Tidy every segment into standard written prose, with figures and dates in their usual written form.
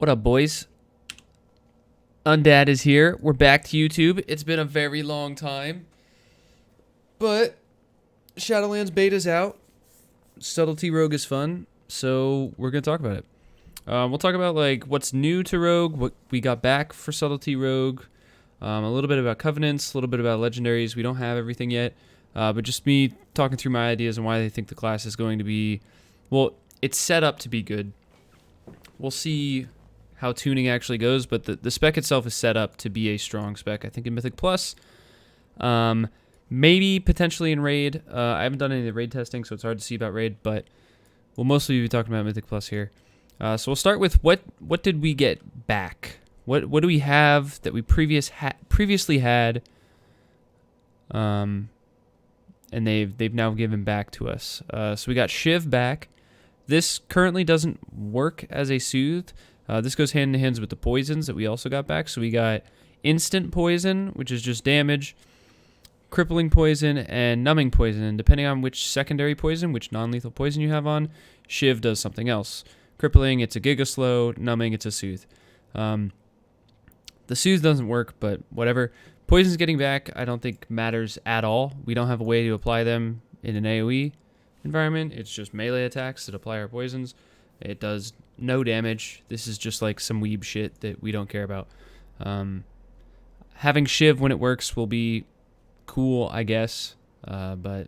What up, boys? Undad is here. We're back to YouTube. It's been a very long time, but Shadowlands beta's out. Subtlety Rogue is fun, so we're gonna talk about it. We'll talk about like what's new to Rogue, what we got back for Subtlety Rogue, a little bit about Covenants, a little bit about Legendaries. We don't have everything yet, but just me talking through my ideas and why I think the class is going to be, well, it's set up to be good. We'll see how tuning actually goes, but the spec itself is set up to be a strong spec. I think in Mythic Plus, maybe potentially in Raid. I haven't done any of the Raid testing, so it's hard to see about Raid, but we'll mostly be talking about Mythic Plus here. So we'll start with what did we get back? What do we have that we previously had, and they've now given back to us. So we got Shiv back. This currently doesn't work as a soothe. This goes hand in hand with the poisons that we also got back. So we got instant poison, which is just damage, crippling poison, and numbing poison. And depending on which secondary poison, which non-lethal poison you have on, Shiv does something else. Crippling, it's a Giga Slow. Numbing, it's a soothe. The soothe doesn't work, but whatever. Poisons getting back, I don't think matters at all. We don't have a way to apply them in an AoE environment. It's just melee attacks that apply our poisons. It does no damage. This is just like some weeb shit that we don't care about. Having Shiv when it works will be cool, I guess, but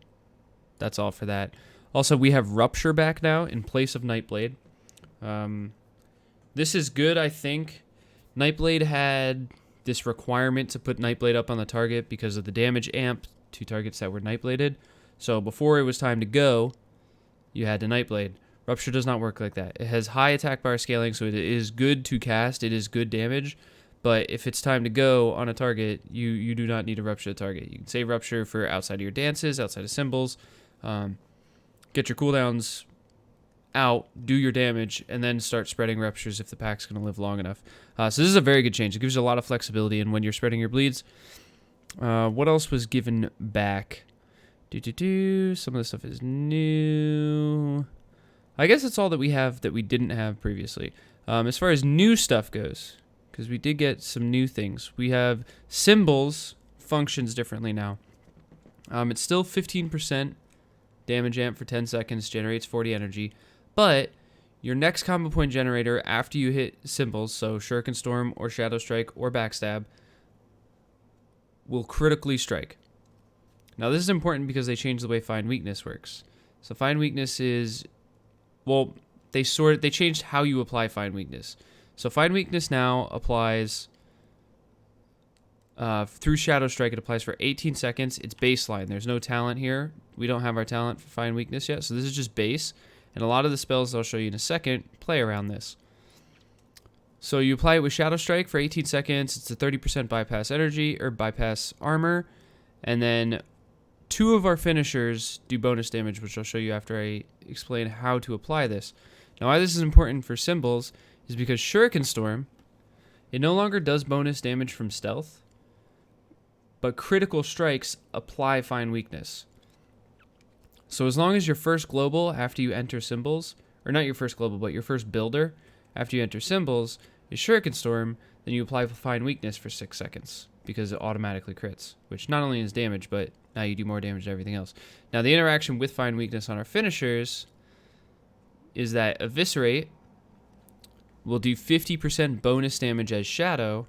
that's all for that. Also, we have Rupture back now in place of Nightblade. This is good, I think. Nightblade had this requirement to put Nightblade up on the target because of the damage amp to targets that were Nightbladed. So before it was time to go, you had to Nightblade. Rupture does not work like that. It has high attack bar scaling, so it is good to cast. It is good damage. But if it's time to go on a target, you do not need to Rupture the target. You can save Rupture for outside of your dances, outside of symbols. Get your cooldowns out, do your damage, and then start spreading Ruptures if the pack's going to live long enough. So this is a very good change. It gives you a lot of flexibility in when you're spreading your bleeds. What else was given back? Some of the stuff is new. I guess it's all that we have that we didn't have previously. As far as new stuff goes, because we did get some new things. We have symbols functions differently now. It's still 15% damage amp for 10 seconds, generates 40 energy, but your next combo point generator after you hit symbols, so Shuriken Storm or Shadow Strike or Backstab, will critically strike. Now this is important because they changed the way Find Weakness works. So Find Weakness is, well, they changed how you apply Find Weakness. So Find Weakness now applies through Shadow Strike. It applies for 18 seconds. It's baseline. There's no talent here. We don't have our talent for Find Weakness yet, so this is just base. And a lot of the spells I'll show you in a second play around this. So you apply it with Shadow Strike for 18 seconds. It's a 30% bypass energy or bypass armor, and then 2 of our finishers do bonus damage, which I'll show you after I explain how to apply this. Now, why this is important for symbols is because Shuriken Storm, it no longer does bonus damage from stealth, but critical strikes apply Find Weakness. So as long as your first global after you enter symbols, or not your first global, but your first builder after you enter symbols is Shuriken Storm, then you apply Find Weakness for 6 seconds because it automatically crits, which not only is damage, but now you do more damage to everything else. Now the interaction with Find Weakness on our finishers is that Eviscerate will do 50% bonus damage as Shadow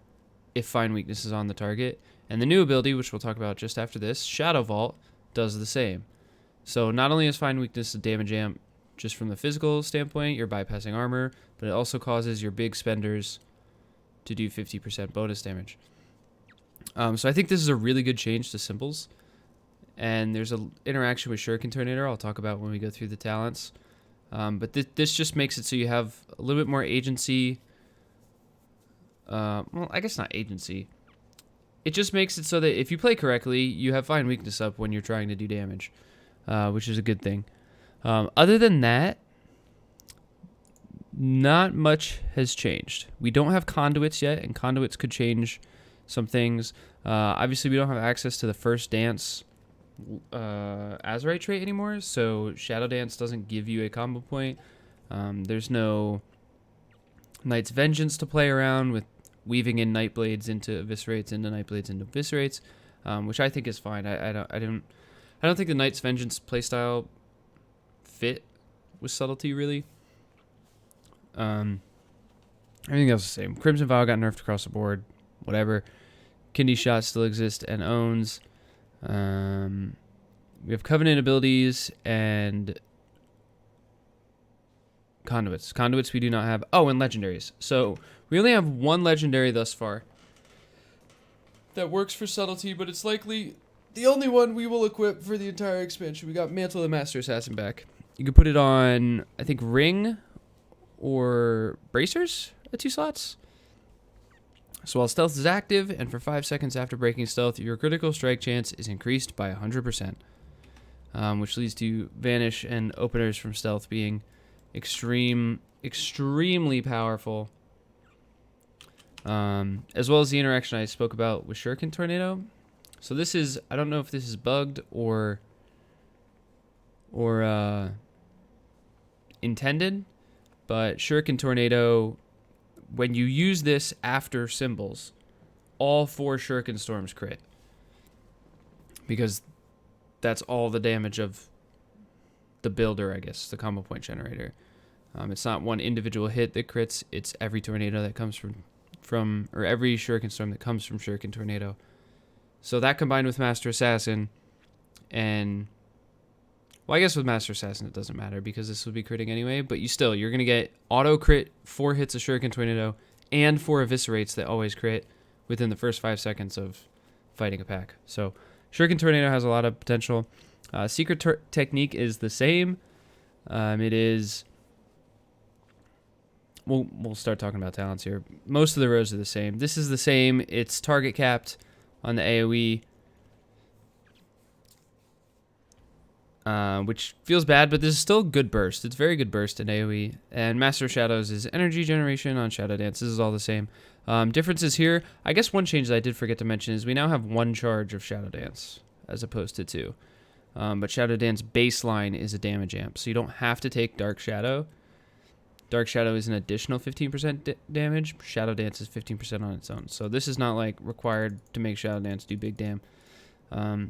if Find Weakness is on the target. And the new ability, which we'll talk about just after this, Shadow Vault, does the same. So not only is Find Weakness a damage amp just from the physical standpoint, you're bypassing armor, but it also causes your big spenders to do 50% bonus damage. So I think this is a really good change to symbols. And there's an interaction with Shuriken Tornado I'll talk about when we go through the talents. But this just makes it so you have a little bit more agency. Well, I guess not agency. It just makes it so that if you play correctly, you have Find Weakness up when you're trying to do damage, which is a good thing. Other than that, not much has changed. We don't have conduits yet, and conduits could change some things. Obviously, we don't have access to the first dance Azurite trait anymore, so Shadow Dance doesn't give you a combo point. There's no Knight's Vengeance to play around with weaving in Nightblades into Eviscerates into Nightblades into Eviscerates, which I think is fine. I don't think the Knight's Vengeance playstyle fit with Subtlety really. Everything else is the same. Crimson Vow got nerfed across the board. Whatever. Kidney Shot still exists and owns. We have Covenant abilities and Conduits. Conduits we do not have. Oh, and Legendaries. So we only have one Legendary thus far that works for Subtlety, but it's likely the only one we will equip for the entire expansion. We got Mantle of the Master Assassin back. You can put it on, I think, Ring or Bracers at 2 slots. So while Stealth is active, and for 5 seconds after breaking Stealth, your critical strike chance is increased by 100%, which leads to Vanish and Openers from Stealth being extremely powerful, as well as the interaction I spoke about with Shuriken Tornado. So this is, I don't know if this is bugged or intended, but Shuriken Tornado, when you use this after symbols, all 4 Shuriken Storms crit, because that's all the damage of the builder, I guess, the combo point generator. It's not one individual hit that crits, it's every tornado that comes from or every Shuriken Storm that comes from Shuriken Tornado. So that combined with Master Assassin, and well, I guess with Master Assassin it doesn't matter because this would be critting anyway, but you're going to get auto crit 4 hits of Shuriken Tornado and 4 Eviscerates that always crit within the first 5 seconds of fighting a pack. So Shuriken Tornado has a lot of potential. Secret Technique is the same. It is... We'll start talking about talents here. Most of the rows are the same. This is the same. It's target capped on the AoE, which feels bad, but this is still good burst. It's very good burst in AoE. And Master of Shadows is energy generation on Shadow Dance. This is all the same. Differences here. I guess one change that I did forget to mention is we now have 1 charge of Shadow Dance as opposed to 2. But Shadow Dance baseline is a damage amp, so you don't have to take Dark Shadow. Dark Shadow is an additional 15% damage. Shadow Dance is 15% on its own. So this is not like required to make Shadow Dance do big damn.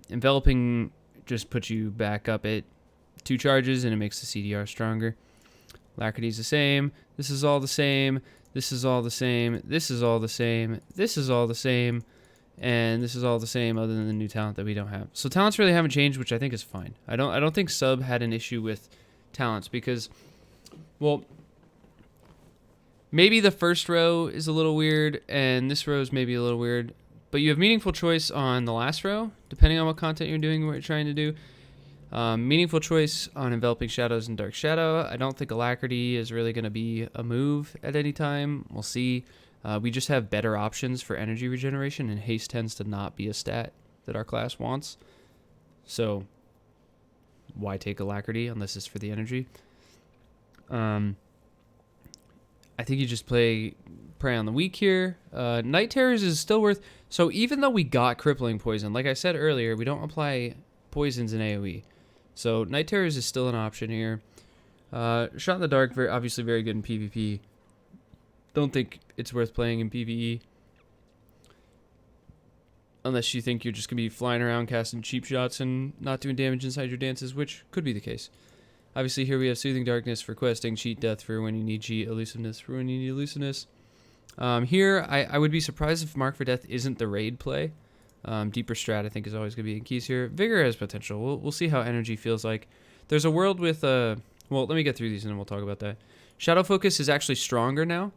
Enveloping just puts you back up at 2 charges and it makes the CDR stronger. Alacrity is the same. This is all the same. This is all the same. This is all the same. This is all the same. And this is all the same other than the new talent that we don't have. So talents really haven't changed, which I think is fine. I don't think Sub had an issue with talents because, well, maybe the first row is a little weird, and this row is maybe a little weird. But you have meaningful choice on the last row, depending on what content you're doing, what you're trying to do. Meaningful choice on Enveloping Shadows and Dark Shadow. I don't think Alacrity is really going to be a move at any time. We'll see. We just have better options for energy regeneration, and Haste tends to not be a stat that our class wants. So why take Alacrity unless it's for the energy? I think you just play Prey on the Weak here. Night Terrors is still worth... So even though we got Crippling Poison, like I said earlier, we don't apply poisons in AoE. So Night Terrors is still an option here. Shot in the Dark, obviously very good in PvP. Don't think it's worth playing in PvE. Unless you think you're just going to be flying around casting cheap shots and not doing damage inside your dances, which could be the case. Obviously, here we have Soothing Darkness for questing, Cheat Death for when you need cheat, Elusiveness for when you need elusiveness. Here, I would be surprised if Mark for Death isn't the raid play. Deeper Strat, I think, is always going to be in keys here. Vigor has potential. We'll see how energy feels like. There's a world with... well, let me get through these and then we'll talk about that. Shadow Focus is actually stronger now.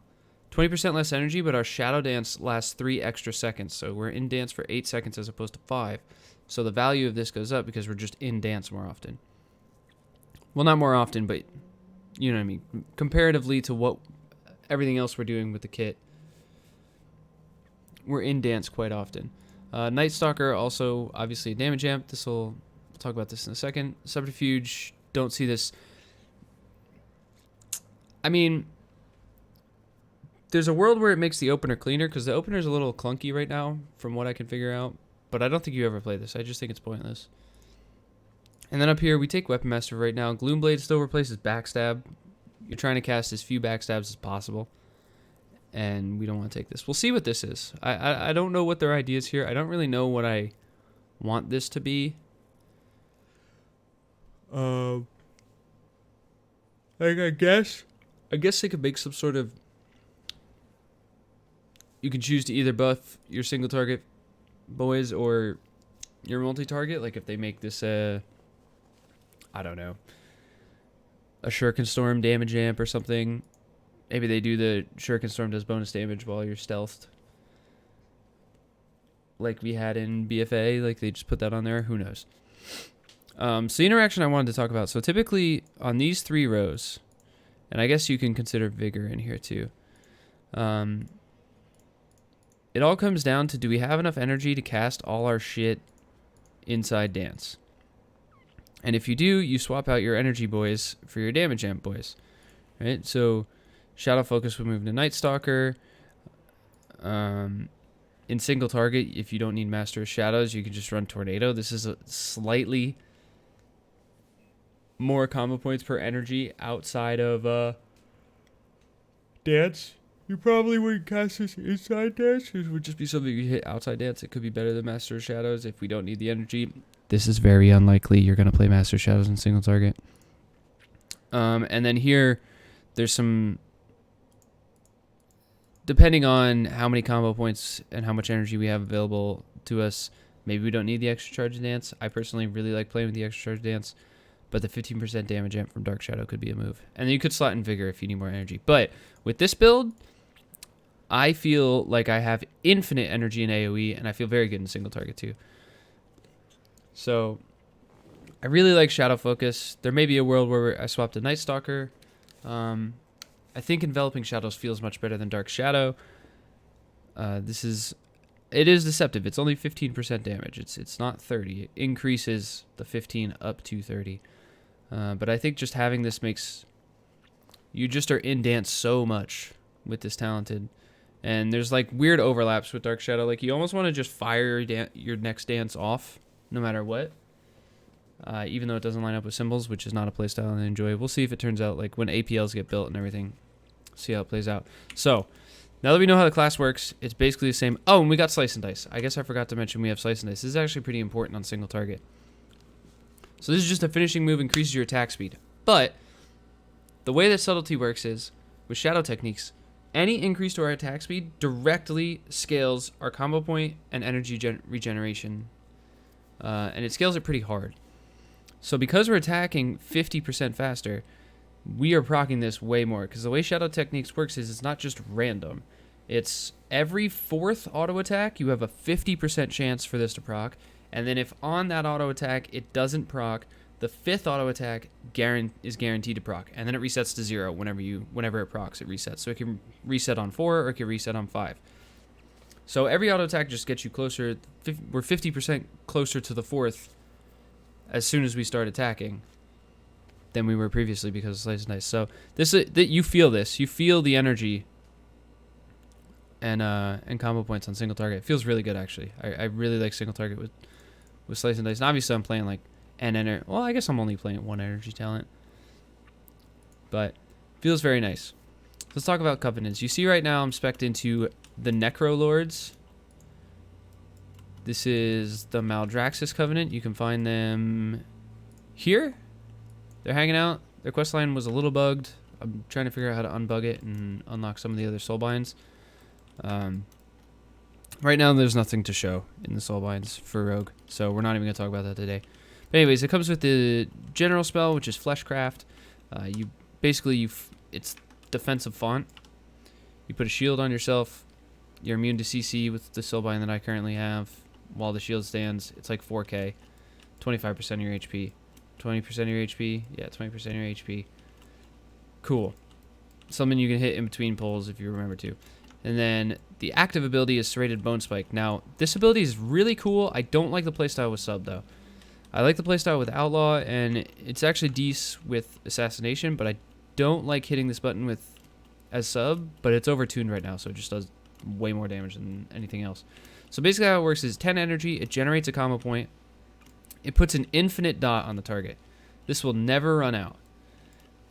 20% less energy, but our Shadow Dance lasts 3 extra seconds. So we're in dance for 8 seconds as opposed to 5. So the value of this goes up because we're just in dance more often. Well, not more often, but you know what I mean. Comparatively to what everything else we're doing with the kit, we're in dance quite often. Night Stalker, also obviously a damage amp. We'll talk about this in a second. Subterfuge, don't see this. I mean, there's a world where it makes the opener cleaner, because the opener is a little clunky right now, from what I can figure out. But I don't think you ever play this. I just think it's pointless. And then up here, we take Weapon Master right now. Gloomblade still replaces Backstab. You're trying to cast as few Backstabs as possible. and we don't want to take this. We'll see what this is. I don't know what their idea is here. I don't really know what I want this to be. Like I guess they could make some sort of. You can choose to either buff your single target boys or your multi-target. Like if they make this I don't know, a Shuriken Storm damage amp or something. Maybe they do the Shuriken Storm does bonus damage while you're stealthed. Like we had in BFA, like they just put that on there. Who knows? So the interaction I wanted to talk about. So typically on these 3 rows, and I guess you can consider Vigor in here too. It all comes down to, do we have enough energy to cast all our shit inside Dance? And if you do, you swap out your energy boys for your damage amp boys. Right? So Shadow Focus would move to Night Stalker. In single target, if you don't need Master of Shadows, you can just run Tornado. This is a slightly more combo points per energy outside of Dance. You probably wouldn't cast this inside Dance. It would just be something you hit outside Dance. It could be better than Master of Shadows if we don't need the energy. This is very unlikely you're going to play Master of Shadows in single target. And then here, there's some... Depending on how many combo points and how much energy we have available to us, maybe we don't need the extra charge dance. I personally really like playing with the extra charge dance, but the 15% damage amp from Dark Shadow could be a move. And then you could slot in Vigor if you need more energy. But with this build, I feel like I have infinite energy in AoE, and I feel very good in single target too. So I really like Shadow Focus. There may be a world where I swap to Night Stalker. I think Enveloping Shadows feels much better than Dark Shadow. It is deceptive. It's only 15% damage. It's not 30. It increases the 15 up to 30. But I think just having this makes you just are in Dance so much with this talented. And there's like weird overlaps with Dark Shadow. Like you almost want to just fire your next dance off no matter what. Even though it doesn't line up with symbols, which is not a playstyle I enjoy. We'll see if it turns out, like, when APLs get built and everything. See how it plays out. So, now that we know how the class works, it's basically the same. Oh, and we got Slice and Dice. I guess I forgot to mention we have Slice and Dice. This is actually pretty important on single target. So this is just a finishing move, increases your attack speed. But, the way that Subtlety works is, with Shadow techniques, any increase to our attack speed directly scales our combo point and energy regeneration. And it scales it pretty hard. So because we're attacking 50% faster, we are proccing this way more. Because the way Shadow Techniques works is it's not just random. It's every 4th auto attack, you have a 50% chance for this to proc. And then if on that auto attack it doesn't proc, the 5th auto attack is guaranteed to proc. And then it resets to 0 whenever it procs, it resets. So it can reset on 4 or it can reset on 5. So every auto attack just gets you closer. We're 50% closer to the 4th as soon as we start attacking than we were previously because of Slice and Dice. So you feel this. You feel the energy and combo points on single target. It feels really good, actually. I really like single target with Slice and Dice. And obviously, I'm playing like well, I guess I'm only playing 1 energy talent. But feels very nice. Let's talk about Covenants. You see right now I'm spec'd into the Necro Lords. This is the Maldraxxus Covenant. You can find them here. They're hanging out. Their questline was a little bugged. I'm trying to figure out how to unbug it and unlock some of the other soulbinds. Right now, there's nothing to show in the soulbinds for Rogue, so we're not even going to talk about that today. But anyways, it comes with the general spell, which is Fleshcraft. It's defensive font. You put a shield on yourself. You're immune to CC with the soulbind that I currently have. While the shield stands, it's like 4k, 25% of your HP, 20% of your HP, yeah, 20% of your HP. Cool. Something you can hit in between pulls if you remember to. And then the active ability is Serrated Bone Spike. Now, this ability is really cool. I don't like the playstyle with Sub, though. I like the playstyle with Outlaw, and it's actually decent with Assassination, but I don't like hitting this button as Sub, but it's overtuned right now, so it just does way more damage than anything else. So basically how it works is 10 energy, it generates a combo point, it puts an infinite dot on the target. This will never run out.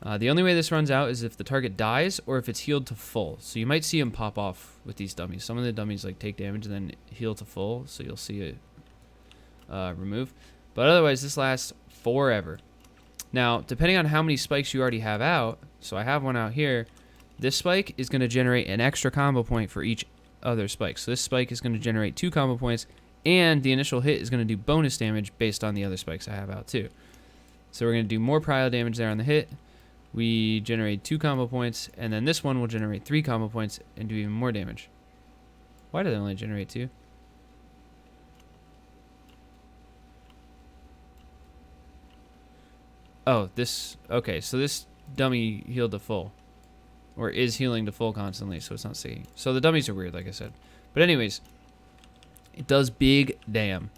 The only way this runs out is if the target dies or if it's healed to full. So you might see them pop off with these dummies. Some of the dummies like take damage and then heal to full, so you'll see it remove. But otherwise, this lasts forever. Now, depending on how many spikes you already have out, so I have one out here, this spike is going to generate an extra combo point for each other spike. So this spike is going to generate 2 combo points, and the initial hit is going to do bonus damage based on the other spikes I have out too. So we're going to do more prio damage there on the hit. We generate 2 combo points, and then this one will generate 3 combo points and do even more damage. Why did it only generate 2? Oh, this... Okay, so this dummy healed to full. Or is healing to full constantly, so it's not seeing. So the dummies are weird, like I said. But anyways, it does big damn.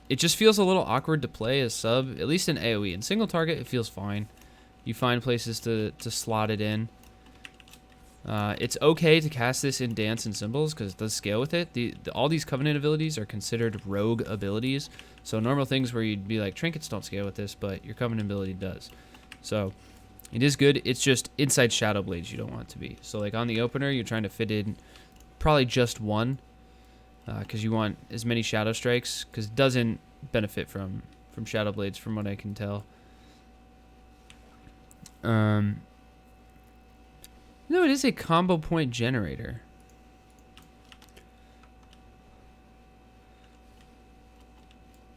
It just feels a little awkward to play as sub, at least in AoE. In single target, it feels fine. You find places to slot it in. It's okay to cast this in Dance and Symbols because it does scale with it. All these Covenant abilities are considered rogue abilities. So normal things where you'd be like, Trinkets don't scale with this, but your Covenant ability does. So it is good. It's just inside Shadow Blades you don't want it to be. So like on the opener, you're trying to fit in probably just one. Because you want as many Shadow Strikes, because it doesn't benefit from Shadow Blades from what I can tell. No, it is a combo point generator.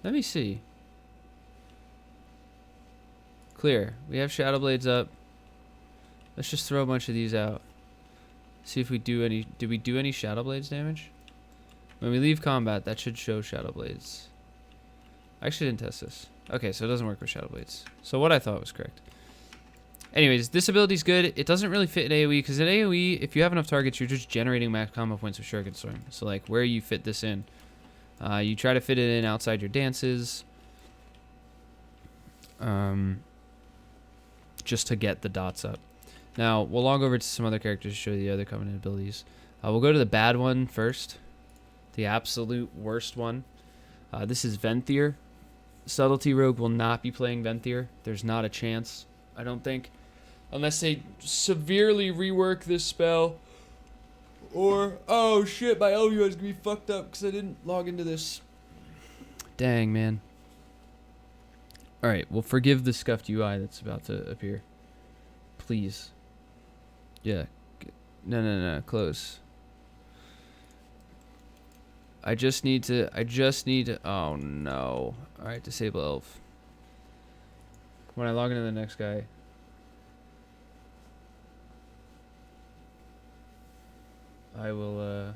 Let me see. Clear. We have Shadow Blades up. Let's just throw a bunch of these out. See if we do any... Did we do any Shadow Blades damage? When we leave combat, that should show Shadow Blades. I actually didn't test this. Okay, so it doesn't work with Shadow Blades. So what I thought was correct. Anyways, this ability's good. It doesn't really fit in AoE, because in AoE, if you have enough targets, you're just generating max combo points with Shuriken Storm. So like, where you fit this in. You try to fit it in outside your dances. Just to get the dots up. Now, we'll log over to some other characters to show you the other Covenant abilities. We'll go to the bad one first. The absolute worst one. This is Venthyr. Subtlety Rogue will not be playing Venthyr. There's not a chance, I don't think. Unless they severely rework this spell. Or, oh shit, my LUI is going to be fucked up because I didn't log into this. Dang, man. Alright, well, forgive the scuffed UI that's about to appear. Please. Yeah. No, close. I just need to, oh no. Alright, disable elf. When I log into the next guy. I will,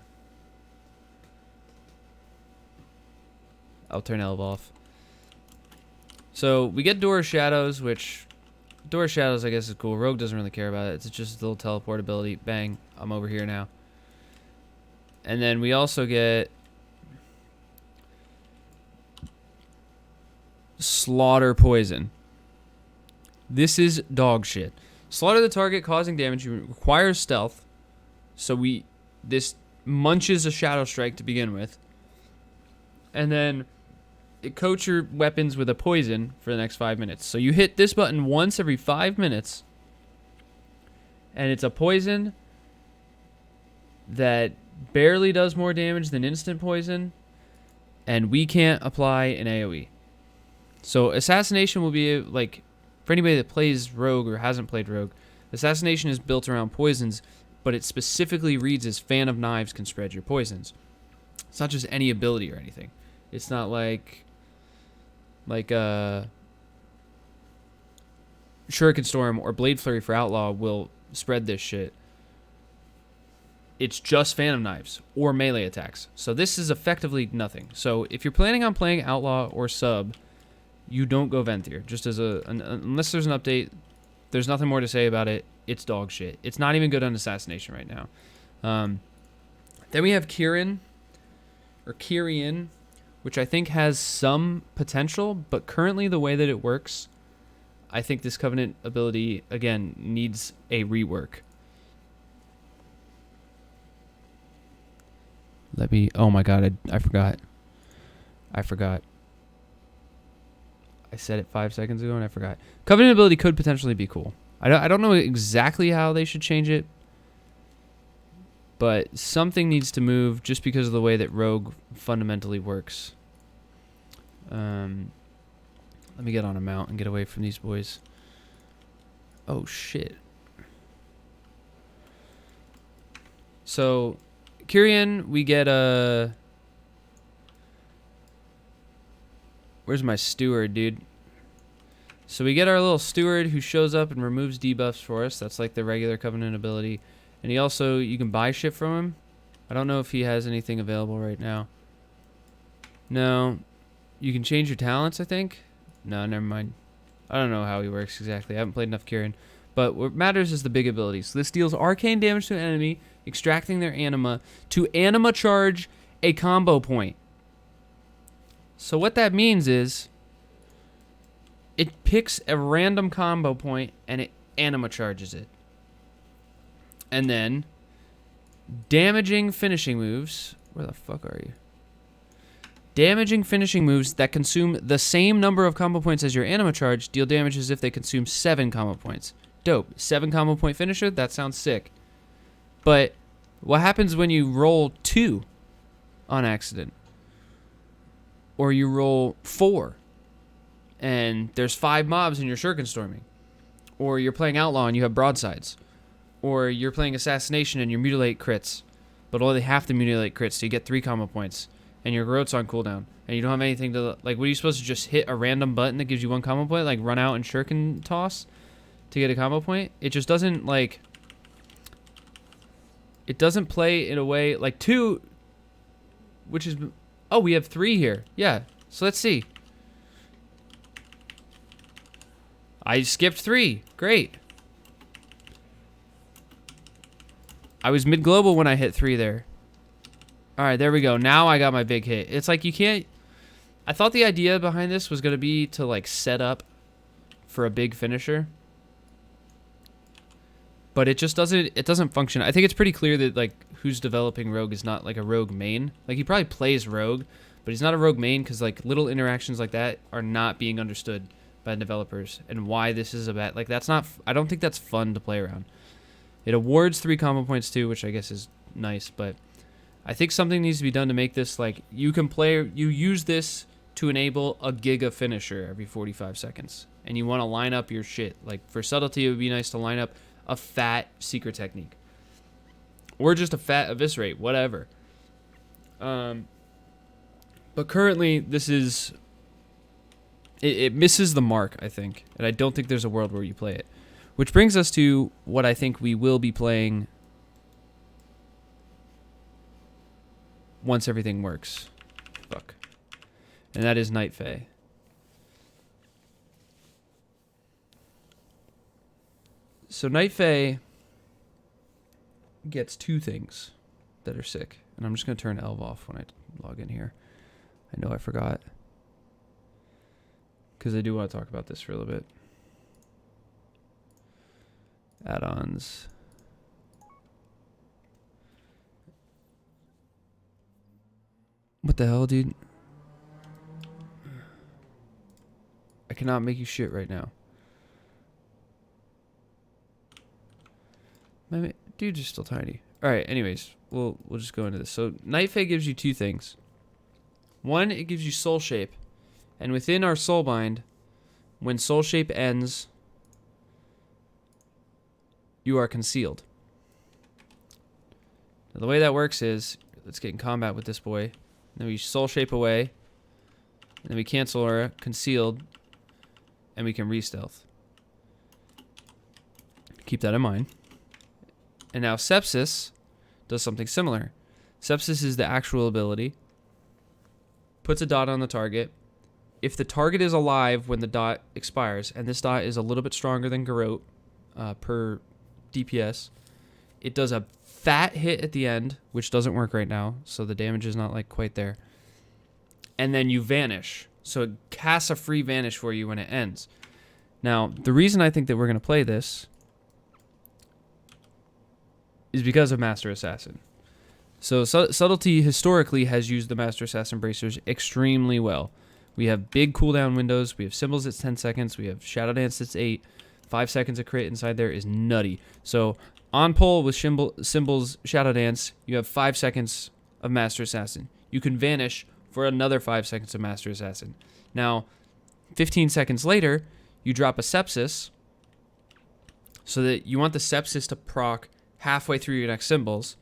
I'll turn elf off. So, we get Door of Shadows, which, Door of Shadows I guess is cool. Rogue doesn't really care about it. It's just a little teleport ability. Bang, I'm over here now. And then we also get Slaughter Poison. This is dog shit. Slaughter the target causing damage. You require stealth. So this munches a Shadow Strike to begin with. And then it coats your weapons with a poison for the next 5 minutes. So you hit this button once every 5 minutes. And it's a poison that barely does more damage than instant poison. And we can't apply an AoE. So Assassination will be like, for anybody that plays Rogue or hasn't played Rogue, Assassination is built around poisons, but it specifically reads as Fan of Knives can spread your poisons. It's not just any ability or anything. It's not like Shuriken Storm or Blade Flurry for Outlaw will spread this shit. It's just Fan of Knives or melee attacks. So this is effectively nothing. So if you're planning on playing Outlaw or Sub, you don't go Venthyr. Just as unless there's an update, there's nothing more to say about it. It's dog shit. It's not even good on Assassination right now. Then we have Kyrian, which I think has some potential, but currently the way that it works, I think this Covenant ability, again, needs a rework. Oh my god, I forgot. I said it 5 seconds ago and I forgot. Covenant ability could potentially be cool. I don't know exactly how they should change it, but something needs to move just because of the way that Rogue fundamentally works. Let me get on a mount and get away from these boys. Oh, shit. So, Kyrian, we get a... Where's my Steward, dude? So we get our little Steward who shows up and removes debuffs for us. That's like the regular Covenant ability. And he also, you can buy shit from him. I don't know if he has anything available right now. No. You can change your talents, I think. No, never mind. I don't know how he works exactly. I haven't played enough Kyrian. But what matters is the big ability. So this deals arcane damage to an enemy, extracting their anima to anima charge a combo point. So what that means is it picks a random combo point and it anima charges it. And then damaging finishing moves. Where the fuck are you? Damaging finishing moves that consume the same number of combo points as your anima charge deal damage as if they consume 7 combo points. Dope. 7 combo point finisher? That sounds sick. But what happens when you roll 2 on accident? Or you roll 4 and there's 5 mobs and you're shuriken storming? Or you're playing outlaw and you have broadsides? Or you're playing assassination and you mutilate crits, but only half the mutilate crits, so you get 3 combo points. And your Garrote's on cooldown, and you don't have anything to, like, what are you supposed to just hit a random button that gives you 1 combo point? Like, run out and shuriken toss to get a combo point? It just doesn't, like, it doesn't play in a way, like, 2, which is, oh, we have 3 here. Yeah, so let's see. I skipped 3. Great. I was mid-global when I hit 3 there. Alright, there we go. Now I got my big hit. It's like you can't... I thought the idea behind this was going to be to, like, set up for a big finisher. But it just doesn't... It doesn't function. I think it's pretty clear that, like, who's developing Rogue is not, like, a Rogue main. Like, he probably plays Rogue, but he's not a Rogue main because, like, little interactions like that are not being understood by developers. And why this is a bad... Like, that's not... I don't think that's fun to play around. It awards 3 combo points, too, which I guess is nice, but... I think something needs to be done to make this, like, you can play, you use this to enable a giga finisher every 45 seconds. And you want to line up your shit. Like, for Subtlety, it would be nice to line up a fat secret technique. Or just a fat eviscerate, whatever. But currently, this is, it misses the mark, I think. And I don't think there's a world where you play it. Which brings us to what I think we will be playing once everything works. Fuck. And that is Night Fae. So Night Fae gets 2 things that are sick. And I'm just going to turn Elv off when I log in here. I know I forgot. Because I do want to talk about this for a little bit. Add-ons. What the hell, dude? I cannot make you shit right now. My dude is still tiny. Alright, anyways, we'll just go into this. So, Night Fae gives you 2 things. 1, it gives you Soul Shape. And within our Soulbind, when Soul Shape ends, you are concealed. Now, the way that works is, let's get in combat with this boy. Then we Soul Shape away. And then we cancel our concealed. And we can re-stealth. Keep that in mind. And now Sepsis does something similar. Sepsis is the actual ability. Puts a dot on the target. If the target is alive when the dot expires, and this dot is a little bit stronger than Garrote per DPS, it does a fat hit at the end, which doesn't work right now, so the damage is not like quite there. And then you vanish. So it casts a free vanish for you when it ends. Now, the reason I think that we're going to play this is because of Master Assassin. So Subtlety historically has used the Master Assassin bracers extremely well. We have big cooldown windows. We have symbols that's 10 seconds. We have Shadowlands that's 8. 5 seconds of crit inside there is nutty. So on pull with symbols Shadowdance, you have 5 seconds of Master Assassin. You can vanish for another 5 seconds of Master Assassin. Now, 15 seconds later, you drop a Sepsis, so that you want the Sepsis to proc halfway through your next symbols.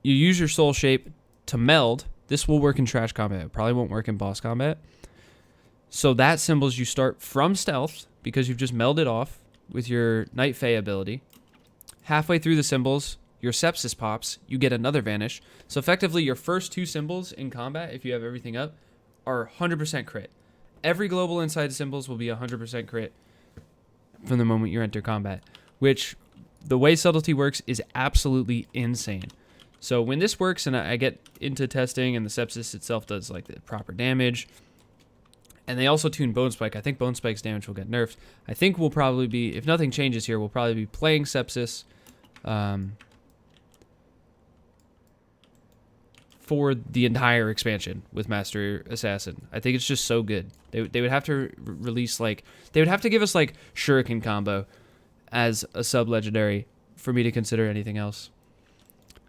You use your soul shape to meld. This will work in trash combat. It probably won't work in boss combat. So that symbols you start from stealth, because you've just melded off with your Night Fae ability. Halfway through the symbols, your Sepsis pops, you get another vanish. So effectively, your first 2 symbols in combat, if you have everything up, are 100% crit. Every global inside symbols will be 100% crit from the moment you enter combat, which the way Subtlety works is absolutely insane. So when this works and I get into testing and the Sepsis itself does like the proper damage, and they also tune Bone Spike. I think Bone Spike's damage will get nerfed. I think we'll probably be, if nothing changes here, we'll probably be playing Sepsis for the entire expansion with Master Assassin. I think it's just so good. They would have to release like, they would have to give us like Shuriken combo as a sub-legendary for me to consider anything else.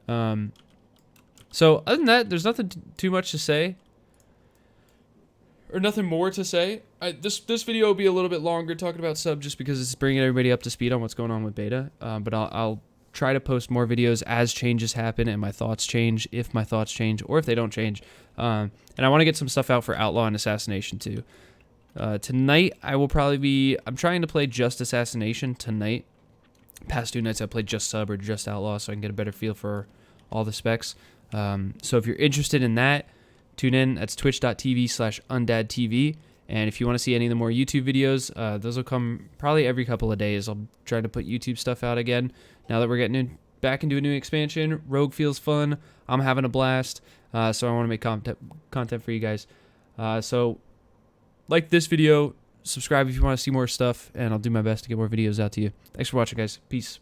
So other than that, there's nothing too much to say. Or nothing more to say. This video will be a little bit longer talking about sub just because it's bringing everybody up to speed on what's going on with beta. But I'll try to post more videos as changes happen and my thoughts change, if my thoughts change, or if they don't change. And I want to get some stuff out for Outlaw and Assassination too. Tonight, I will probably be... I'm trying to play just Assassination tonight. Past 2 nights, I played just Sub or just Outlaw, so I can get a better feel for all the specs. So if you're interested in that, tune in. That's twitch.tv/undadtv. And if you want to see any of the more YouTube videos, those will come probably every couple of days. I'll try to put YouTube stuff out again. Now that we're getting back into a new expansion, Rogue feels fun. I'm having a blast. So I want to make content for you guys. So like this video, subscribe if you want to see more stuff, and I'll do my best to get more videos out to you. Thanks for watching, guys. Peace.